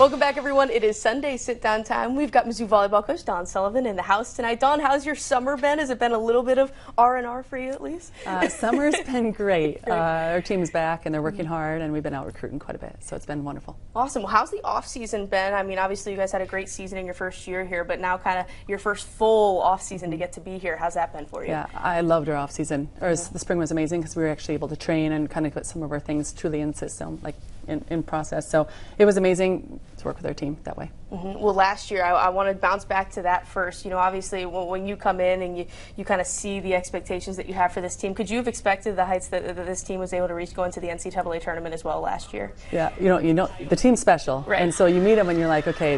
Welcome back, everyone. It is Sunday sit-down time. We've got Mizzou volleyball coach Dawn Sullivan in the house tonight. Dawn, how's your summer been? Has it been a little bit of R&R for you at least? Summer's been great. Our team's back and they're working hard, and we've been out recruiting quite a bit, so it's been wonderful. Awesome. Well, how's the off-season been? I mean, obviously you guys had a great season in your first year here, but now kind of your first full off-season to get to be here. How's that been for you? Yeah, I loved our off-season. The spring was amazing because we were actually able to train and kind of put some of our things truly in system, like in process. So it was amazing to work with our team that way. Well, last year, I want to bounce back to that first. You know, obviously, when you come in and you kind of see the expectations that you have for this team, could you have expected the heights that this team was able to reach going to the NCAA tournament as well last year? Yeah, you know, the team's special, right. And so you meet them and you're like, okay,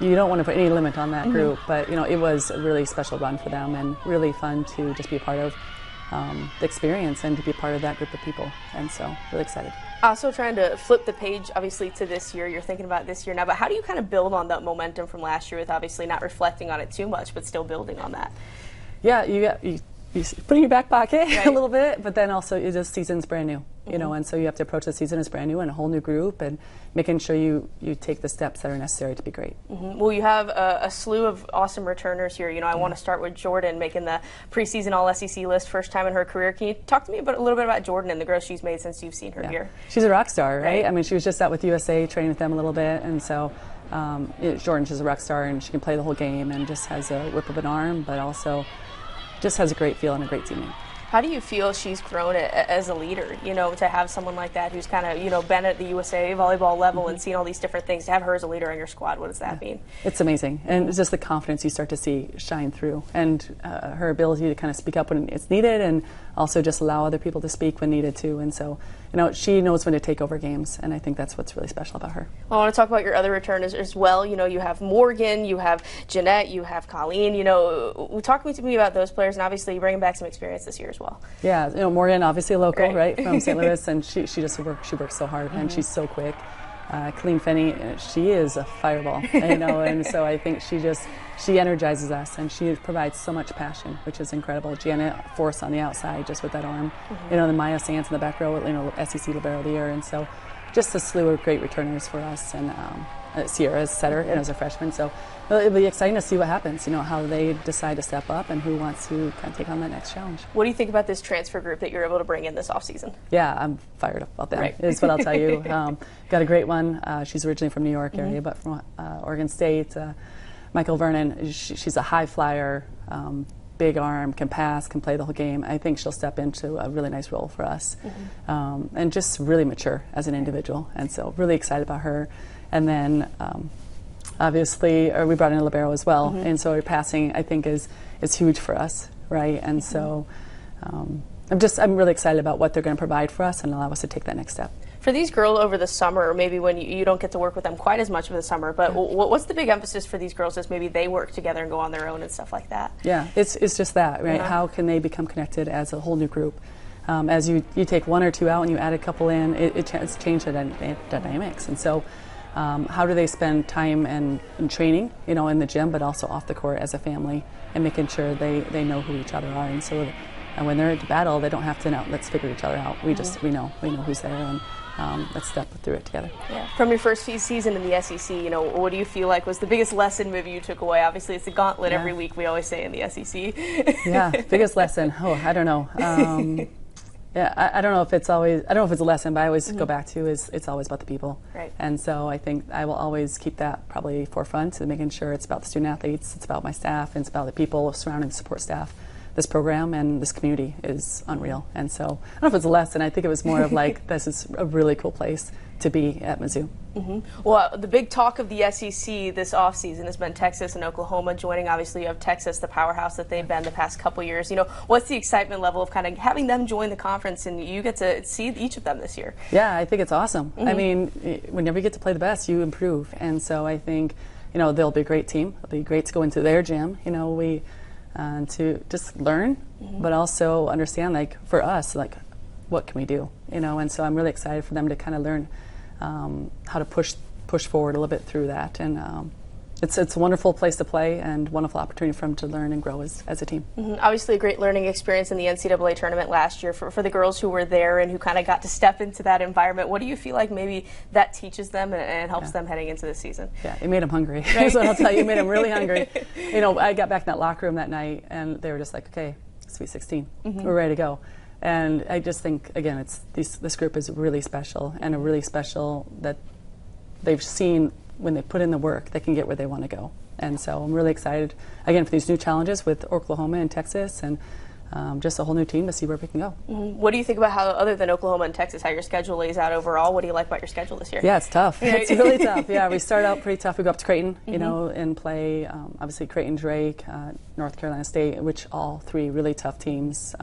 you don't want to put any limit on that group, but you know, it was a really special run for them and really fun to just be a part of the experience and to be a part of that group of people, and so really excited. Also trying to flip the page, obviously, to this year. You're thinking about this year now, but how do you kind of build on that momentum from last year with obviously not reflecting on it too much, but still building on that? Yeah, you put it in your back pocket right. a little bit, but then also this season's brand new, you know, and so you have to approach the season as brand new and a whole new group and making sure you take the steps that are necessary to be great. Well, you have a slew of awesome returners here. You know, I want to start with Jordan making the preseason All-SEC list, first time in her career. Can you talk to me a little bit about Jordan and the growth she's made since you've seen her here? She's a rock star, right? I mean, she was just out with USA, training with them a little bit, and so Jordan, she's a rock star, and she can play the whole game and just has a whip of an arm, but also just has a great feel and a great teammate. How do you feel she's grown as a leader, you know, to have someone like that who's kind of, you know, been at the USA volleyball level and seen all these different things, to have her as a leader on your squad? What does that mean? It's amazing, and it's just the confidence you start to see shine through, and her ability to kind of speak up when it's needed and also just allow other people to speak when needed too. And so, you know, she knows when to take over games, and I think that's what's really special about her. Well, I want to talk about your other returners as well. You know, you have Morgan, you have Jeanette, you have Colleen. You know, talk to me about those players, and obviously bringing back some experience this year as well. Yeah, you know, Morgan, obviously a local, right, from St. Louis, and she just works so hard, and she's so quick. Colleen Finney, she is a fireball, you know, and so I think she energizes us, and she provides so much passion, which is incredible. Janet Force on the outside, just with that arm, you know, the Maya Sands in the back row, you know, SEC Libero of the Year, and so just a slew of great returners for us, and Sierra's setter, and as a freshman, so it'll be exciting to see what happens, you know, how they decide to step up and who wants to kind of take on that next challenge. What do you think about this transfer group that you're able to bring in this offseason? Yeah, I'm fired up about that, right. is what I'll tell you. Got a great one. She's originally from New York area, but from Oregon State. Michael Vernon, she's a high flyer, big arm, can pass, can play the whole game. I think she'll step into a really nice role for us, and just really mature as an individual, and so really excited about her. And then obviously we brought in a libero as well, and so her passing, I think, is huge for us, right? And so I'm really excited about what they're going to provide for us and allow us to take that next step. For these girls over the summer, or maybe when you don't get to work with them quite as much over the summer, but what's the big emphasis for these girls as maybe they work together and go on their own and stuff like that? Yeah, it's just that, right? How can they become connected as a whole new group? As you take one or two out and you add a couple in, it's changed the dynamics. And so how do they spend time and training, you know, in the gym, but also off the court as a family, and making sure they know who each other are, and so and when they're at battle, they don't have to know, let's figure each other out. We know who's there, and let's step through it together. Yeah. From your first season in the SEC, you know, what do you feel like was the biggest lesson maybe you took away? Obviously, it's a gauntlet every week, we always say in the SEC. Yeah, biggest lesson. Oh, I don't know. Yeah, I don't know if it's a lesson, but I always go back to it's always about the people. Right. And so I think I will always keep that probably forefront, to making sure it's about the student athletes, it's about my staff, and it's about the people surrounding the support staff. This program and this community is unreal. And so I don't know if it's a lesson. I think it was more of like, this is a really cool place to be at Mizzou. Well, the big talk of the SEC this offseason has been Texas and Oklahoma joining. Obviously, you have Texas, the powerhouse that they've been the past couple years. You know, what's the excitement level of kind of having them join the conference, and you get to see each of them this year? Yeah, I think it's awesome. I mean, whenever you get to play the best, you improve. And so I think, you know, they'll be a great team. It'll be great to go into their gym. You know, to just learn, but also understand, like, for us, like, what can we do, you know? And so I'm really excited for them to kind of learn how to push forward a little bit through that, and it's a wonderful place to play and wonderful opportunity for them to learn and grow as a team. Obviously a great learning experience in the NCAA tournament last year for the girls who were there and who kind of got to step into that environment. What do you feel like maybe that teaches them and helps them heading into the season? Yeah, it made them hungry. Right? That's what I'll tell you. It made them really hungry. You know, I got back in that locker room that night and they were just like, okay, Sweet 16, we're ready to go. And I just think, again, this group is really special, and a really special that they've seen when they put in the work, they can get where they want to go. And so I'm really excited, again, for these new challenges with Oklahoma and Texas, and just a whole new team to see where we can go. What do you think about how, other than Oklahoma and Texas, how your schedule lays out overall? What do you like about your schedule this year? Yeah, it's tough. It's really tough. Yeah, we start out pretty tough. We go up to Creighton, you know, and play, obviously, Creighton, Drake, North Carolina State, which all three really tough teams.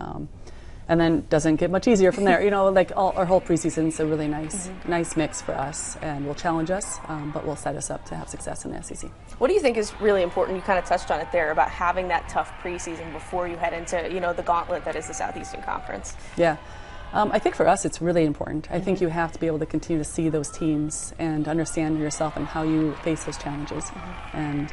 And then doesn't get much easier from there. You know, like our whole preseason's a really nice mix for us, and will challenge us, but will set us up to have success in the SEC. What do you think is really important? You kind of touched on it there about having that tough preseason before you head into, you know, the gauntlet that is the Southeastern Conference. Yeah. I think for us it's really important. I think you have to be able to continue to see those teams and understand yourself and how you face those challenges. And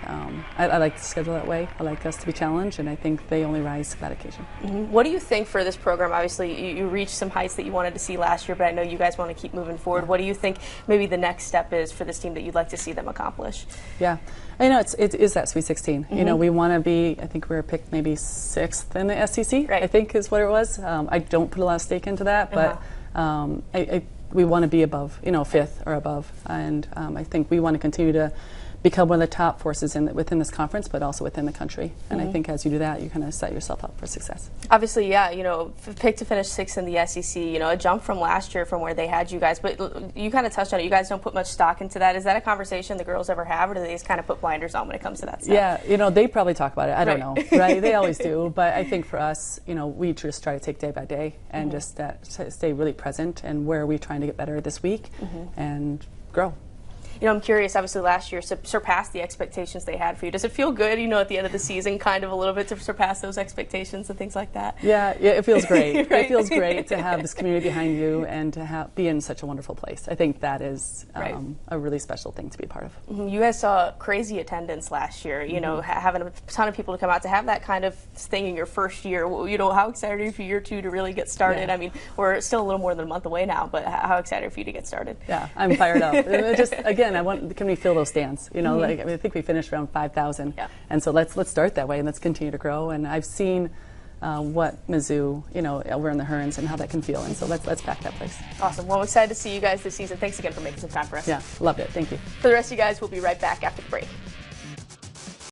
I like to schedule that way. I like us to be challenged, and I think they only rise to that occasion. What do you think for this program? Obviously, you reached some heights that you wanted to see last year, but I know you guys want to keep moving forward. What do you think maybe the next step is for this team that you'd like to see them accomplish? Yeah. I know it is that Sweet 16. You know, we want to be, I think we were picked maybe 6th in the SEC, right. I think is what it was. I don't put a lot of stake into that, but we want to be above, you know, 5th or above. And I think we want to continue to become one of the top forces within this conference, but also within the country. And I think as you do that, you kind of set yourself up for success. Obviously, yeah, you know, picked to finish 6th in the SEC, you know, a jump from last year from where they had you guys. But you kind of touched on it. You guys don't put much stock into that. Is that a conversation the girls ever have, or do they just kind of put blinders on when it comes to that stuff? Yeah, you know, they probably talk about it. I don't know, right? They always do. But I think for us, you know, we just try to take day by day and just stay really present, and where are we trying to get better this week and grow. You know, I'm curious, obviously last year surpassed the expectations they had for you. Does it feel good, you know, at the end of the season, kind of a little bit to surpass those expectations and things like that? Yeah, it feels great. Right. It feels great to have this community behind you and to be in such a wonderful place. I think that is a really special thing to be a part of. You guys saw crazy attendance last year, you know, having a ton of people to come out to have that kind of thing in your first year. You know, how excited are you for year 2 to really get started? Yeah. I mean, we're still a little more than a month away now, but how excited are you for you to get started? Yeah, I'm fired up. Just, again, can we fill those stands? You know, like, I think we finished around 5,000, and so let's start that way and let's continue to grow. And I've seen what Mizzou, you know, over in the Hearns and how that can feel, and so let's pack that place. Awesome. Well, I'm excited to see you guys this season. Thanks again for making some time for us. Yeah, loved it. Thank you. For the rest of you guys, we'll be right back after the break.